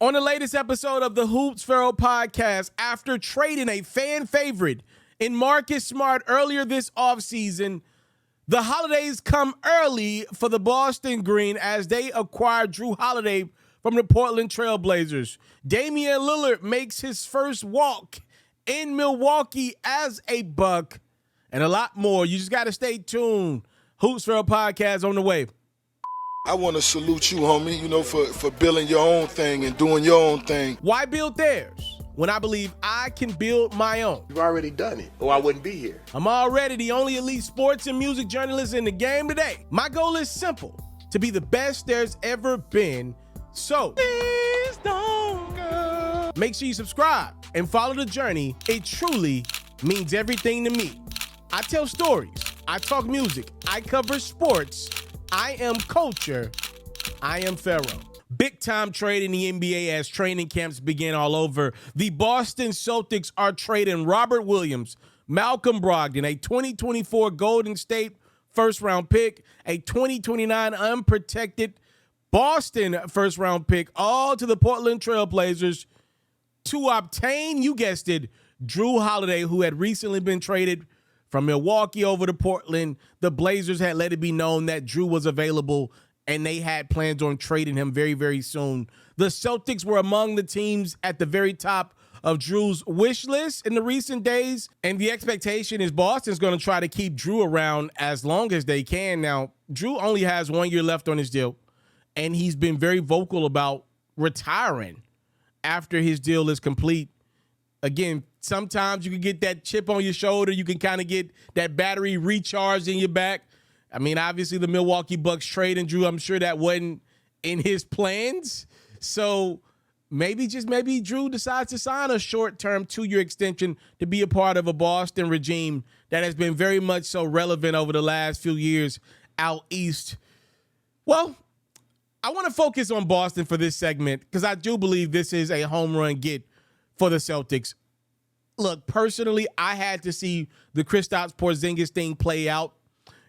On the latest episode of the FERRO podcast, after trading a fan favorite in Marcus Smart earlier this offseason, the holidays come early for the Boston Green as they acquire Jrue Holiday from the Portland Trail Blazers. Damian Lillard makes his first walk in Milwaukee as a Buck, and a lot more. You just got to stay tuned. FERRO podcast on the way. I want to salute you, homie, for building your own thing and doing your own thing. Why build theirs when I believe I can build my own? You've already done it, or I wouldn't be here. I'm already the only elite sports and music journalist in the game today. My goal is simple, to be the best there's ever been. So, please don't go. Make sure you subscribe and follow the journey. It truly means everything to me. I tell stories. I talk music. I cover sports. I am culture. I am FERRO. Big time trade in the NBA as training camps begin all over. The Boston Celtics are trading Robert Williams, Malcolm Brogdon, a 2024 Golden State first-round pick, a 2029 unprotected Boston first-round pick, all to the Portland Trail Blazers to obtain, you guessed it, Jrue Holiday, who had recently been traded from Milwaukee over to Portland. The Blazers had let it be known that Jrue was available, and they had plans on trading him very, very soon. The Celtics were among the teams at the very top of Jrue's wish list in the recent days, and the expectation is Boston's going to try to keep Jrue around as long as they can. Now, Jrue only has 1 year left on his deal, and he's been very vocal about retiring after his deal is complete. Again, sometimes you can get that chip on your shoulder. You can kind of get that battery recharged in your back. I mean, obviously the Milwaukee Bucks trading Jrue, I'm sure that wasn't in his plans. So maybe Jrue decides to sign a short-term 2-year extension to be a part of a Boston regime that has been very much so relevant over the last few years out east. Well, I want to focus on Boston for this segment because I do believe this is a home run get for the Celtics. Look, personally, I had to see the Kristaps Porzingis thing play out.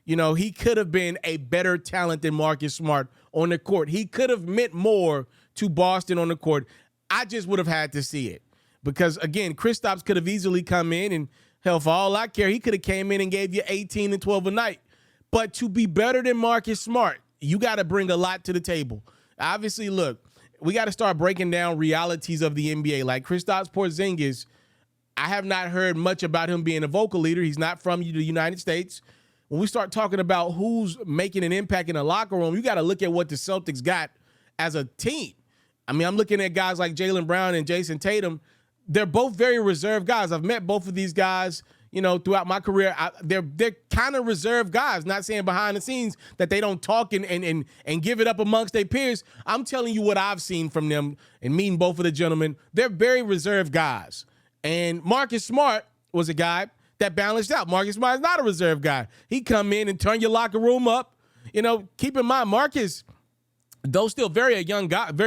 You know, he could have been a better talent than Marcus Smart on the court. He could have meant more to Boston on the court. I just would have had to see it because, again, Kristaps could have easily come in and, hell, for all I care, he could have came in and gave you 18 and 12 a night. But to be better than Marcus Smart, you got to bring a lot to the table. Obviously, look, we got to start breaking down realities of the NBA. Like Kristaps Porzingis, I have not heard much about him being a vocal leader. He's not from the United States. When we start talking about who's making an impact in the locker room, you got to look at what the Celtics got as a team. I mean, I'm looking at guys like Jaylen Brown and Jason Tatum. They're both very reserved guys. I've met both of these guys, throughout my career. They're kind of reserved guys, not saying behind the scenes that they don't talk and give it up amongst their peers. I'm telling you what I've seen from them and meeting both of the gentlemen. They're very reserved guys. And Marcus Smart was a guy that balanced out. Marcus Smart is not a reserved guy. He come in and turn your locker room up. Keep in mind, Marcus, though still very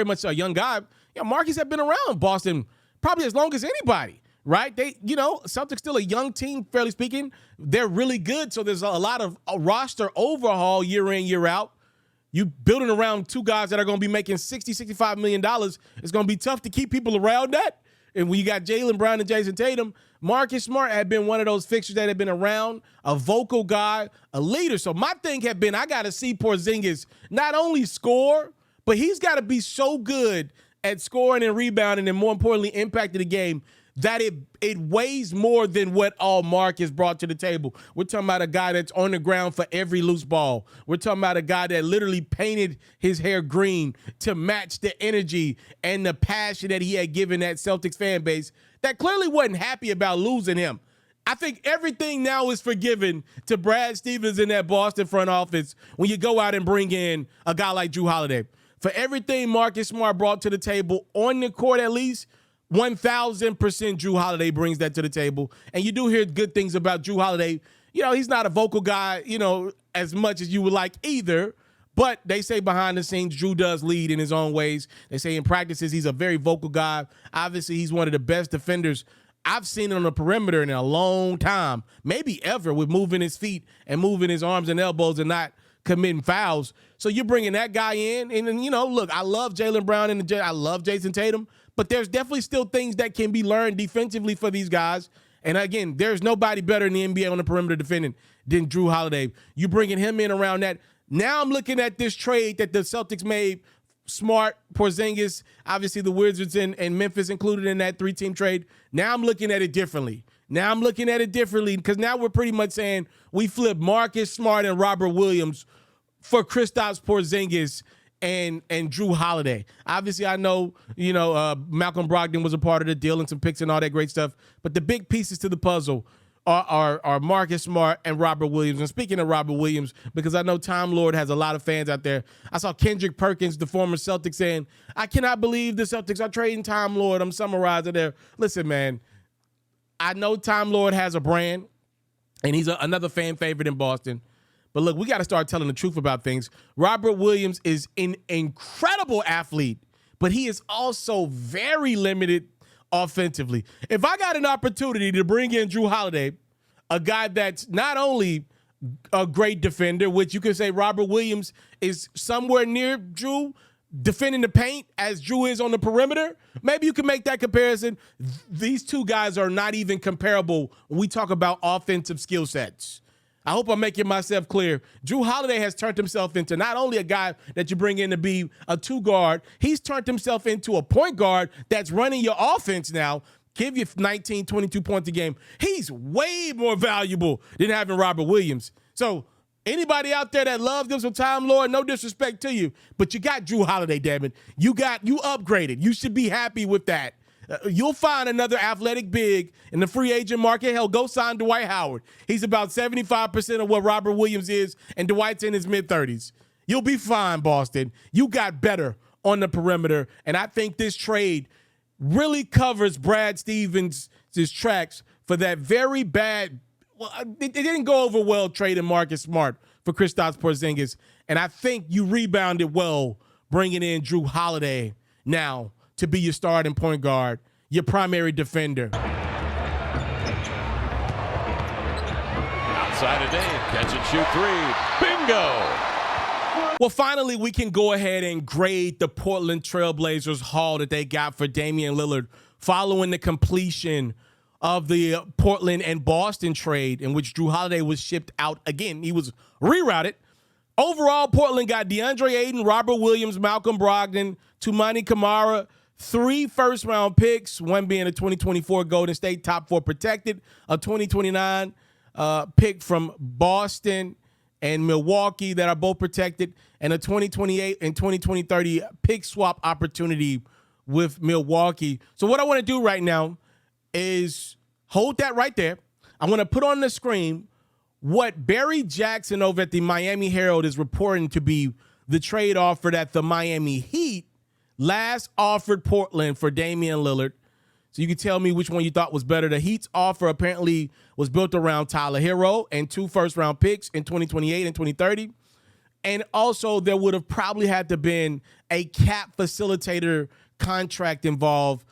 much a young guy, Marcus had been around Boston probably as long as anybody. Right? Celtics still a young team, fairly speaking. They're really good, so there's a lot of roster overhaul year in, year out. You building around two guys that are going to be making $60, $65 million. It's going to be tough to keep people around that. And when you got Jaylen Brown and Jason Tatum, Marcus Smart had been one of those fixtures that had been around, a vocal guy, a leader. So my thing had been, I got to see Porzingis not only score, but he's got to be so good at scoring and rebounding and, more importantly, impacting the game that it weighs more than what all Marcus brought to the table. We're talking about a guy that's on the ground for every loose ball. We're talking about a guy that literally painted his hair green to match the energy and the passion that he had given that Celtics fan base that clearly wasn't happy about losing him. I think everything now is forgiven to Brad Stevens in that Boston front office when you go out and bring in a guy like Jrue Holiday. For everything Marcus Smart brought to the table, on the court at least, 1,000% Jrue Holiday brings that to the table. And you do hear good things about Jrue Holiday. He's not a vocal guy, as much as you would like either. But they say behind the scenes, Jrue does lead in his own ways. They say in practices, he's a very vocal guy. Obviously, he's one of the best defenders I've seen on the perimeter in a long time, maybe ever, with moving his feet and moving his arms and elbows and not committing fouls. So you're bringing that guy in. And look, I love Jaylen Brown and I love Jason Tatum, but there's definitely still things that can be learned defensively for these guys. And again, there's nobody better in the NBA on the perimeter defending than Jrue Holiday. You bringing him in around that. Now I'm looking at this trade that the Celtics made. Smart, Porzingis, obviously the Wizards and Memphis included in that 3-team trade. Now I'm looking at it differently. Because now we're pretty much saying we flip Marcus Smart and Robert Williams for Kristaps Porzingis and Jrue Holiday. Obviously, I know, Malcolm Brogdon was a part of the deal and some picks and all that great stuff. But the big pieces to the puzzle are Marcus Smart and Robert Williams. And speaking of Robert Williams, because I know Time Lord has a lot of fans out there, I saw Kendrick Perkins, the former Celtic, saying, I cannot believe the Celtics are trading Time Lord. I'm summarizing there. Listen, man, I know Time Lord has a brand, and he's another fan favorite in Boston. But look, we got to start telling the truth about things. Robert Williams is an incredible athlete, but he is also very limited offensively. If I got an opportunity to bring in Jrue Holiday, a guy that's not only a great defender, which you can say Robert Williams is somewhere near Jrue, defending the paint as Jrue is on the perimeter, maybe you can make that comparison. These two guys are not even comparable when we talk about offensive skill sets. I hope I'm making myself clear. Jrue Holiday has turned himself into not only a guy that you bring in to be a 2-guard, he's turned himself into a point guard that's running your offense now, give you 19, 22 points a game. He's way more valuable than having Robert Williams. So anybody out there that loves them some Time Lord, no disrespect to you, but you got Jrue Holiday, damn it. You upgraded. You should be happy with that. You'll find another athletic big in the free agent market. Hell, go sign Dwight Howard. He's about 75% of what Robert Williams is, and Dwight's in his mid-30s. You'll be fine, Boston. You got better on the perimeter, and I think this trade really covers Brad Stevens' tracks for that very bad – well, it didn't go over well trading Marcus Smart for Kristaps Porzingis, and I think you rebounded well bringing in Jrue Holiday now to be your starting point guard, your primary defender. Outside of Dame, catch and shoot 3. Bingo! Well, finally, we can go ahead and grade the Portland Trailblazers haul that they got for Damian Lillard following the completion of the Portland and Boston trade in which Jrue Holiday was shipped out again. He was rerouted. Overall, Portland got DeAndre Ayton, Robert Williams, Malcolm Brogdon, Toumani Camara, 3 first-round picks, one being a 2024 Golden State top 4 protected, a 2029 pick from Boston and Milwaukee that are both protected, and a 2028 and 2030 pick swap opportunity with Milwaukee. So what I want to do right now is hold that right there. I want to put on the screen what Barry Jackson over at the Miami Herald is reporting to be the trade offer that the Miami Heat last offered Portland for Damian Lillard. So you can tell me which one you thought was better. The Heat's offer apparently was built around Tyler Herro and 2 first-round picks in 2028 and 2030. And also there would have probably had to been a cap facilitator contract involved.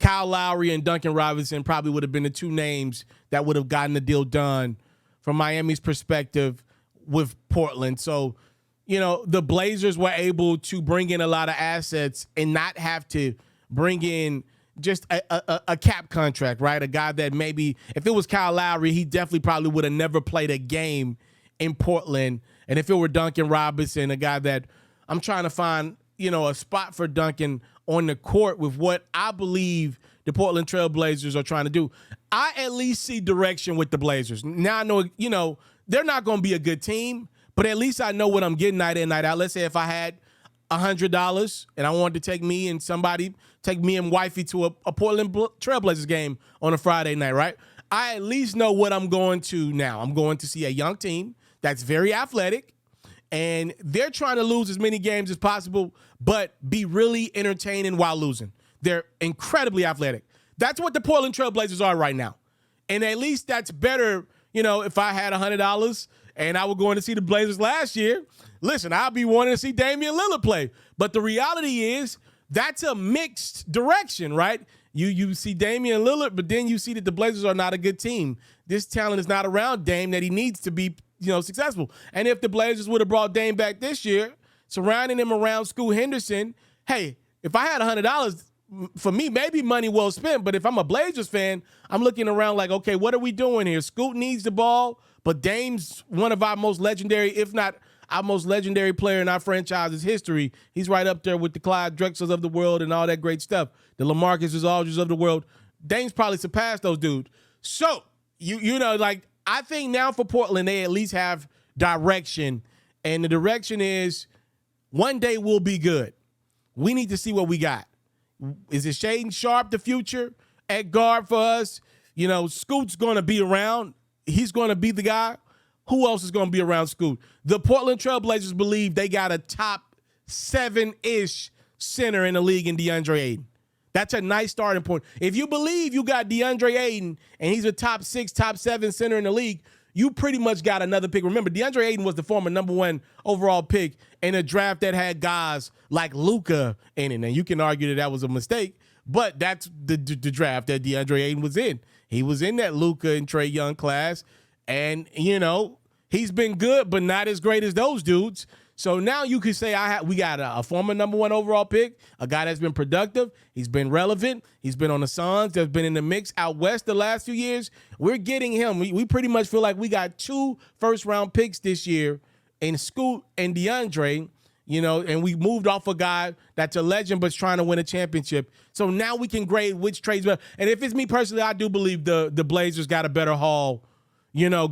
Kyle Lowry and Duncan Robinson probably would have been the 2 names that would have gotten the deal done from Miami's perspective with Portland. So, the Blazers were able to bring in a lot of assets and not have to bring in just a cap contract, right? A guy that maybe, if it was Kyle Lowry, he definitely probably would have never played a game in Portland. And if it were Duncan Robinson, a guy that I'm trying to find, a spot for Duncan on the court with what I believe the Portland Trailblazers are trying to do. I at least see direction with the Blazers. Now I know, they're not going to be a good team, but at least I know what I'm getting night in, night out. Let's say if I had $100 and I wanted to take me and wifey to a Portland Trailblazers game on a Friday night, right? I at least know what I'm going to now. I'm going to see a young team that's very athletic, and they're trying to lose as many games as possible, but be really entertaining while losing. They're incredibly athletic. That's what the Portland Trailblazers are right now. And at least that's better, if I had $100 and I was going to see the Blazers last year, listen, I'll be wanting to see Damian Lillard play. But the reality is that's a mixed direction, right? You see Damian Lillard, but then you see that the Blazers are not a good team. This talent is not around Dame that he needs to be, successful. And if the Blazers would have brought Dame back this year, surrounding him around Scoot Henderson, hey, if I had $100, for me, maybe money well spent. But if I'm a Blazers fan, I'm looking around like, okay, what are we doing here? Scoot needs the ball, but Dame's one of our most legendary, if not our most legendary player in our franchise's history. He's right up there with the Clyde Drexlers of the world and all that great stuff. The LaMarcus Aldridge of the world. Dame's probably surpassed those dudes. So, I think now for Portland, they at least have direction. And the direction is one day we'll be good. We need to see what we got. Is it Shaedon Sharpe the future at guard for us? Scoot's going to be around. He's going to be the guy. Who else is going to be around Scoot? The Portland Trailblazers believe they got a top 7-ish center in the league in DeAndre Ayton. That's a nice starting point. If you believe you got DeAndre Ayton and he's a top 6, top 7 center in the league, you pretty much got another pick. Remember, DeAndre Ayton was the former number 1 overall pick in a draft that had guys like Luka in it. And you can argue that was a mistake, but that's the draft that DeAndre Ayton was in. He was in that Luka and Trae Young class. And, he's been good, but not as great as those dudes. So now you could say we got a former number 1 overall pick, a guy that's been productive. He's been relevant. He's been on the Suns. That's been in the mix out west the last few years. We're getting him. We pretty much feel like we got 2 first-round picks this year in Scoot and DeAndre, and we moved off a guy that's a legend but's trying to win a championship. So now we can grade which trades better. And if it's me personally, I do believe the Blazers got a better haul,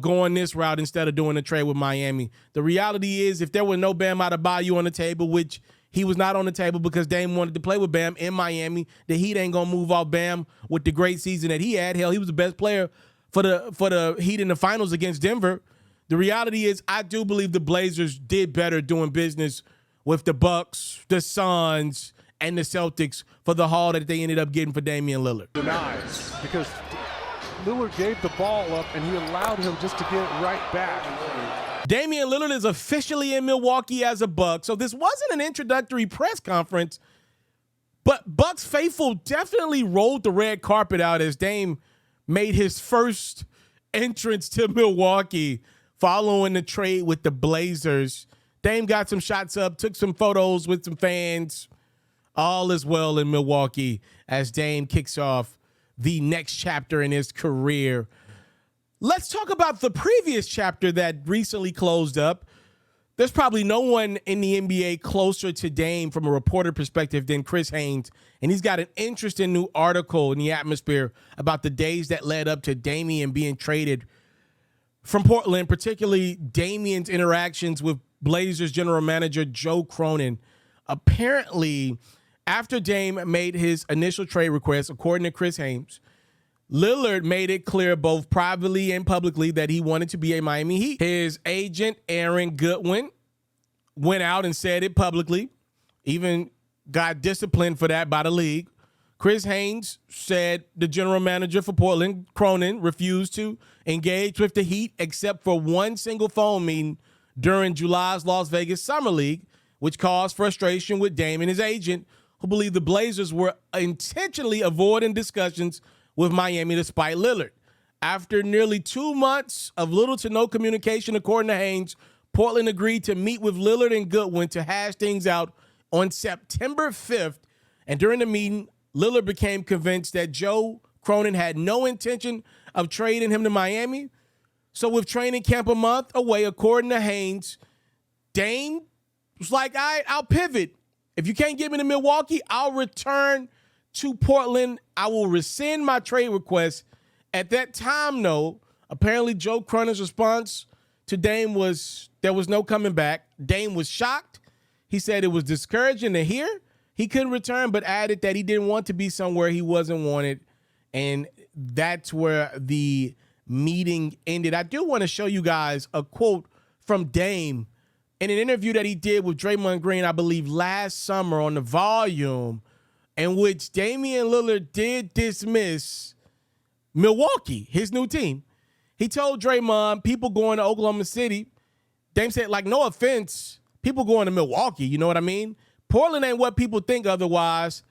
going this route instead of doing a trade with Miami. The reality is, if there were no Bam Adebayo on the table, which he was not on the table because Dame wanted to play with Bam in Miami, the Heat ain't going to move off Bam with the great season that he had. Hell, he was the best player for the Heat in the finals against Denver. The reality is, I do believe the Blazers did better doing business with the Bucks, the Suns, and the Celtics for the haul that they ended up getting for Damian Lillard. Denies because Lillard gave the ball up, and he allowed him just to get right back. Damian Lillard is officially in Milwaukee as a Buck. So this wasn't an introductory press conference, but Bucks faithful definitely rolled the red carpet out as Dame made his first entrance to Milwaukee following the trade with the Blazers. Dame got some shots up, took some photos with some fans. All is well in Milwaukee as Dame kicks off the next chapter in his career. Let's talk about the previous chapter that recently closed up. There's probably no one in the NBA closer to Dame from a reporter perspective than Chris Haynes, and he's got an interesting new article in the Atmosphere about the days that led up to Damian being traded from Portland, particularly Damian's interactions with Blazers general manager Joe Cronin. Apparently, after Dame made his initial trade request, according to Chris Haynes, Lillard made it clear both privately and publicly that he wanted to be a Miami Heat. His agent, Aaron Goodwin, went out and said it publicly, even got disciplined for that by the league. Chris Haynes said the general manager for Portland, Cronin, refused to engage with the Heat except for one single phone meeting during July's Las Vegas Summer League, which caused frustration with Dame and his agent, who believed the Blazers were intentionally avoiding discussions with Miami despite Lillard. After nearly 2 months of little to no communication, according to Haynes, Portland agreed to meet with Lillard and Goodwin to hash things out on September 5th. And during the meeting, Lillard became convinced that Joe Cronin had no intention of trading him to Miami. So with training camp a month away, according to Haynes, Dame was like, all right, I'll pivot. If you can't get me to Milwaukee, I'll return to Portland. I will rescind my trade request. At that time, though, apparently Joe Cronin's response to Dame was there was no coming back. Dame was shocked. He said it was discouraging to hear he couldn't return, but added that he didn't want to be somewhere he wasn't wanted. And that's where the meeting ended. I do want to show you guys a quote from Dame in an interview that he did with Draymond Green, I believe, last summer on The Volume, in which Damian Lillard did dismiss Milwaukee, his new team. He told Draymond, people going to Oklahoma City, Dame said, like, no offense, people going to Milwaukee, you know what I mean? Portland ain't what people think otherwise.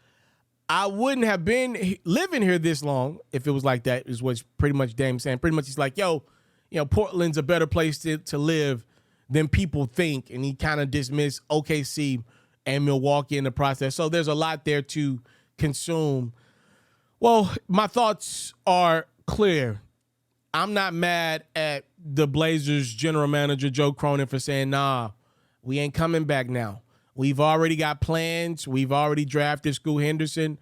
I wouldn't have been living here this long if it was like that, is what pretty much Dame saying. Pretty much he's like, yo, Portland's a better place to live than people think, and he kind of dismissed OKC and Milwaukee in the process. So there's a lot there to consume. Well, my thoughts are clear. I'm not mad at the Blazers general manager, Joe Cronin, for saying, nah, we ain't coming back now. We've already got plans. We've already drafted Scoot Henderson.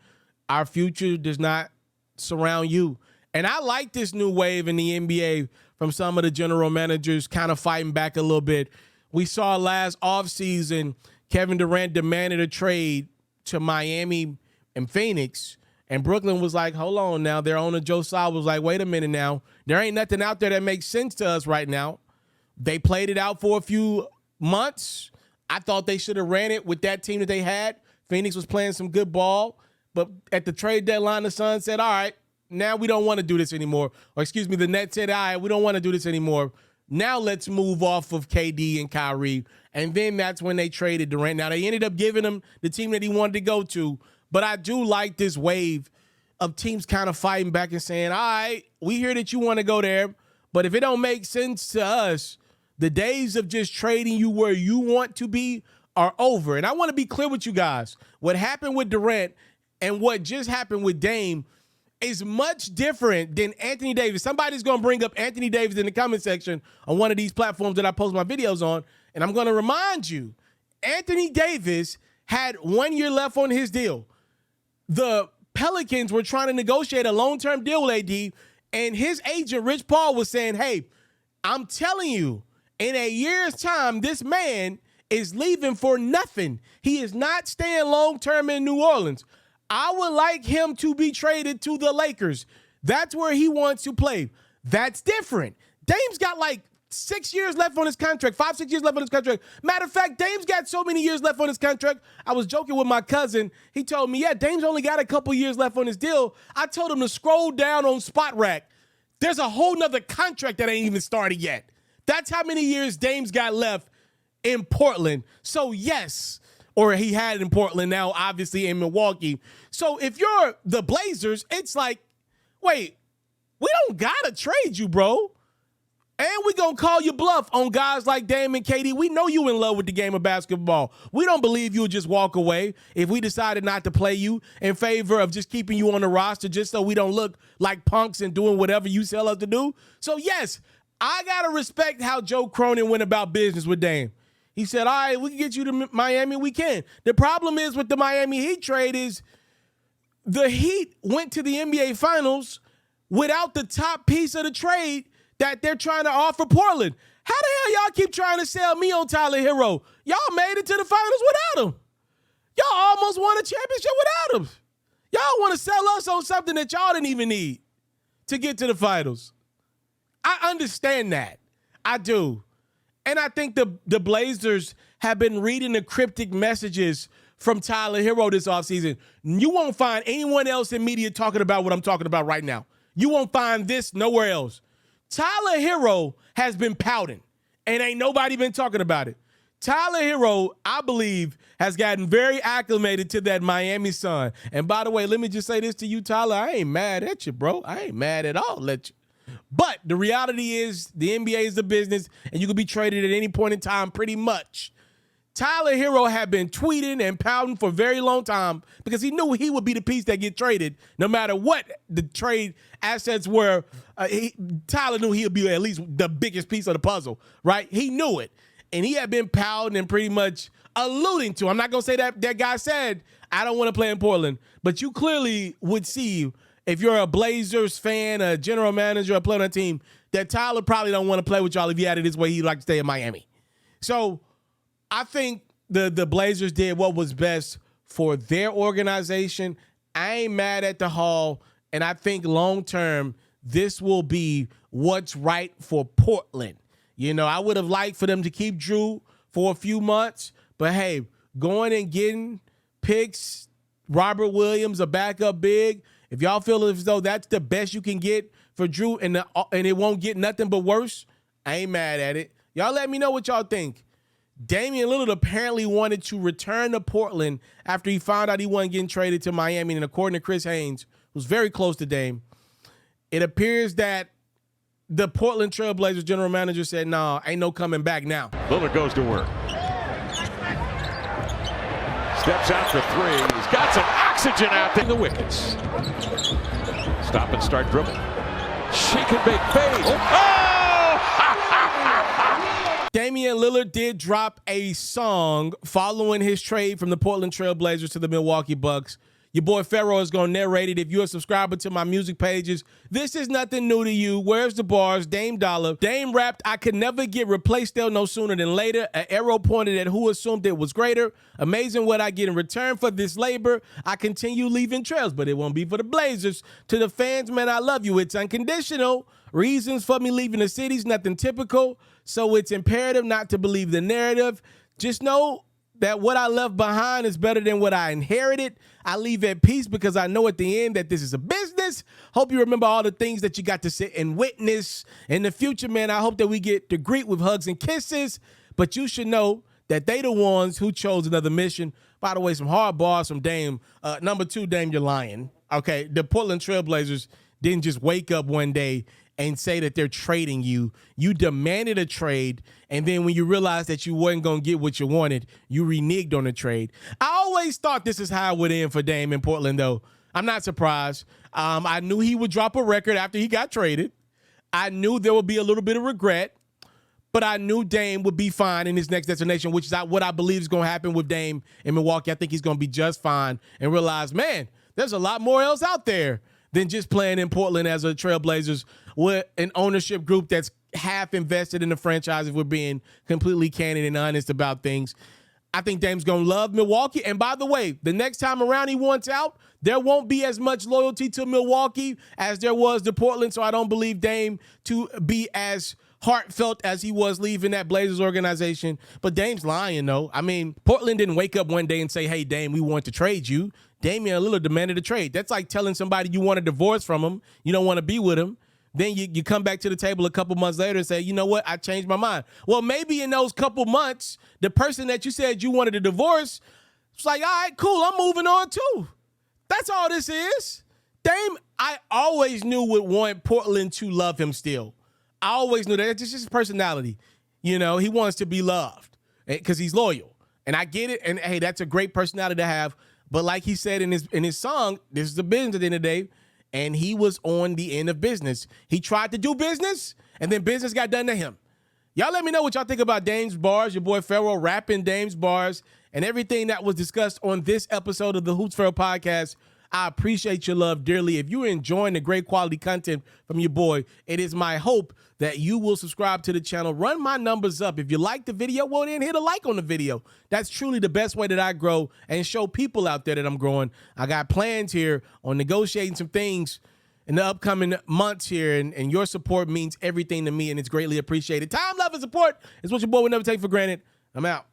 Our future does not surround you. And I like this new wave in the NBA from some of the general managers kind of fighting back a little bit. We saw last offseason, Kevin Durant demanded a trade to Miami and Phoenix, and Brooklyn was like, hold on now. Their owner, Joe Tsai, was like, wait a minute now. There ain't nothing out there that makes sense to us right now. They played it out for a few months. I thought they should have ran it with that team that they had. Phoenix was playing some good ball, but at the trade deadline, the Suns said, all right, now we don't want to do this anymore. Or excuse me, the Nets said, all right, we don't want to do this anymore. Now let's move off of KD and Kyrie. And then that's when they traded Durant. Now, they ended up giving him the team that he wanted to go to, but I do like this wave of teams kind of fighting back and saying, all right, we hear that you want to go there, but if it don't make sense to us, the days of just trading you where you want to be are over. And I want to be clear with you guys. What happened with Durant and what just happened with Dame is much different than Anthony Davis. Somebody's going to bring up Anthony Davis in the comment section on one of these platforms that I post my videos on, and I'm going to remind you, Anthony Davis had 1 year left on his deal. The Pelicans were trying to negotiate a long-term deal with AD, and his agent, Rich Paul, was saying, hey, I'm telling you, in a year's time, this man is leaving for nothing. He is not staying long-term in New Orleans. I would like him to be traded to the Lakers. That's where he wants to play. That's different. Dame's got like 6 years left on his contract, 5-6 years left on his contract. Matter of fact, Dame's got so many years left on his contract. I was joking with my cousin. He told me, yeah, Dame's only got a couple years left on his deal. I told him to scroll down on Spot Rack. There's a whole nother contract that ain't even started yet. That's how many years Dame's got left in Portland. So yes, or he had in Portland, now obviously in Milwaukee. So if you're the Blazers, it's like, wait, we don't gotta trade you, bro. And we gonna call you bluff on guys like Dame and KD. We know you in love with the game of basketball. We don't believe you'll just walk away if we decided not to play you in favor of just keeping you on the roster just so we don't look like punks and doing whatever you tell us to do. So yes, I gotta respect how Joe Cronin went about business with Dame. He said, all right, we can get you to Miami, we can. The problem is with the Miami Heat trade is the Heat went to the NBA Finals without the top piece of the trade that they're trying to offer Portland. How the hell y'all keep trying to sell me on Tyler Hero? Y'all made it to the finals without him. Y'all almost won a championship without him. Y'all want to sell us on something that y'all didn't even need to get to the finals. I understand that. I do. And I think the Blazers have been reading the cryptic messages from Tyler Hero this offseason. You won't find anyone else in media talking about what I'm talking about right now. You won't find this nowhere else. Tyler Hero has been pouting, and ain't nobody been talking about it. Tyler Hero, I believe, has gotten very acclimated to that Miami Sun. And by the way, let me just say this to you, Tyler. I ain't mad at you, bro. I ain't mad at all at you. But the reality is the NBA is the business, and you can be traded at any point in time pretty much. Tyler Hero had been tweeting and pouting for a very long time because he knew he would be the piece that get traded no matter what the trade assets were. Tyler knew he would be at least the biggest piece of the puzzle, right? He knew it. And he had been pouting and pretty much alluding to, I'm not going to say that guy said, I don't want to play in Portland, but you clearly would see if you're a Blazers fan, a general manager, a player on a team, that Tyler probably don't want to play with y'all if he had it his way. He'd like to stay in Miami. So I think the Blazers did what was best for their organization. I ain't mad at the haul, and I think long-term this will be what's right for Portland. You know, I would have liked for them to keep Jrue for a few months, but hey, going and getting picks, Robert Williams, a backup big, if y'all feel as though that's the best you can get for Jrue and it won't get nothing but worse, I ain't mad at it. Y'all let me know what y'all think. Damian Lillard apparently wanted to return to Portland after he found out he wasn't getting traded to Miami. And according to Chris Haynes, who's very close to Dame, it appears that the Portland Trail Blazers general manager said, "Nah, ain't no coming back now." Lillard goes to work. Steps out for three. He's got some oxygen out there. The wickets. Stop and start dribble. She can make fade. Oh! Damian Lillard did drop a song following his trade from the Portland Trail Blazers to the Milwaukee Bucks. Your boy FERRO is going to narrate it. If you're a subscriber to my music pages, this is nothing new to you. Where's the bars? Dame Dollar. Dame rapped, "I could never get replaced there no sooner than later. An arrow pointed at who assumed it was greater. Amazing what I get in return for this labor. I continue leaving trails, but it won't be for the Blazers. To the fans, man, I love you. It's unconditional. Reasons for me leaving the city's nothing typical. So it's imperative not to believe the narrative. Just know that what I left behind is better than what I inherited. I leave at peace because I know at the end that this is a business. Hope you remember all the things that you got to sit and witness. In the future, man, I hope that we get to greet with hugs and kisses. But you should know that they the ones who chose another mission." By the way, some hard bars from Dame. Number 2, Dame, you're lying. Okay, the Portland Trail Blazers didn't just wake up one day and say that they're trading you. You demanded a trade, and then when you realized that you weren't going to get what you wanted, you reneged on the trade. I always thought this is how it would end for Dame in Portland, though. I'm not surprised. I knew he would drop a record after he got traded. I knew there would be a little bit of regret, but I knew Dame would be fine in his next destination, which is what I believe is going to happen with Dame in Milwaukee. I think he's going to be just fine and realize, man, there's a lot more else out there than just playing in Portland as a Trailblazers with an ownership group that's half invested in the franchise, if we're being completely candid and honest about things. I think Dame's going to love Milwaukee. And by the way, the next time around he wants out, there won't be as much loyalty to Milwaukee as there was to Portland. So I don't believe Dame to be as heartfelt as he was leaving that Blazers organization. But Dame's lying, though. I mean, Portland didn't wake up one day and say, "Hey, Dame, we want to trade you." Damian Lillard demanded a trade. That's like telling somebody you want a divorce from him, you don't want to be with him. Then you come back to the table a couple months later and say, "You know what? I changed my mind." Well, maybe in those couple months, the person that you said you wanted to divorce, it's like, "All right, cool, I'm moving on too." That's all this is. Dame, I always knew would want Portland to love him still. I always knew that. It's just his personality. You know, he wants to be loved because he's loyal. And I get it. And, hey, that's a great personality to have. But like he said in his song, this is a business at the end of the day. And he was on the end of business. He tried to do business, and then business got done to him. Y'all let me know what y'all think about Dame's bars, your boy FERRO rapping Dame's bars, and everything that was discussed on this episode of the Hoops FERRO podcast. I appreciate your love dearly. If you're enjoying the great quality content from your boy, it is my hope that you will subscribe to the channel. Run my numbers up. If you like the video, well, then hit a like on the video. That's truly the best way that I grow and show people out there that I'm growing. I got plans here on negotiating some things in the upcoming months here, and your support means everything to me, and it's greatly appreciated. Time, love, and support is what your boy would never take for granted. I'm out.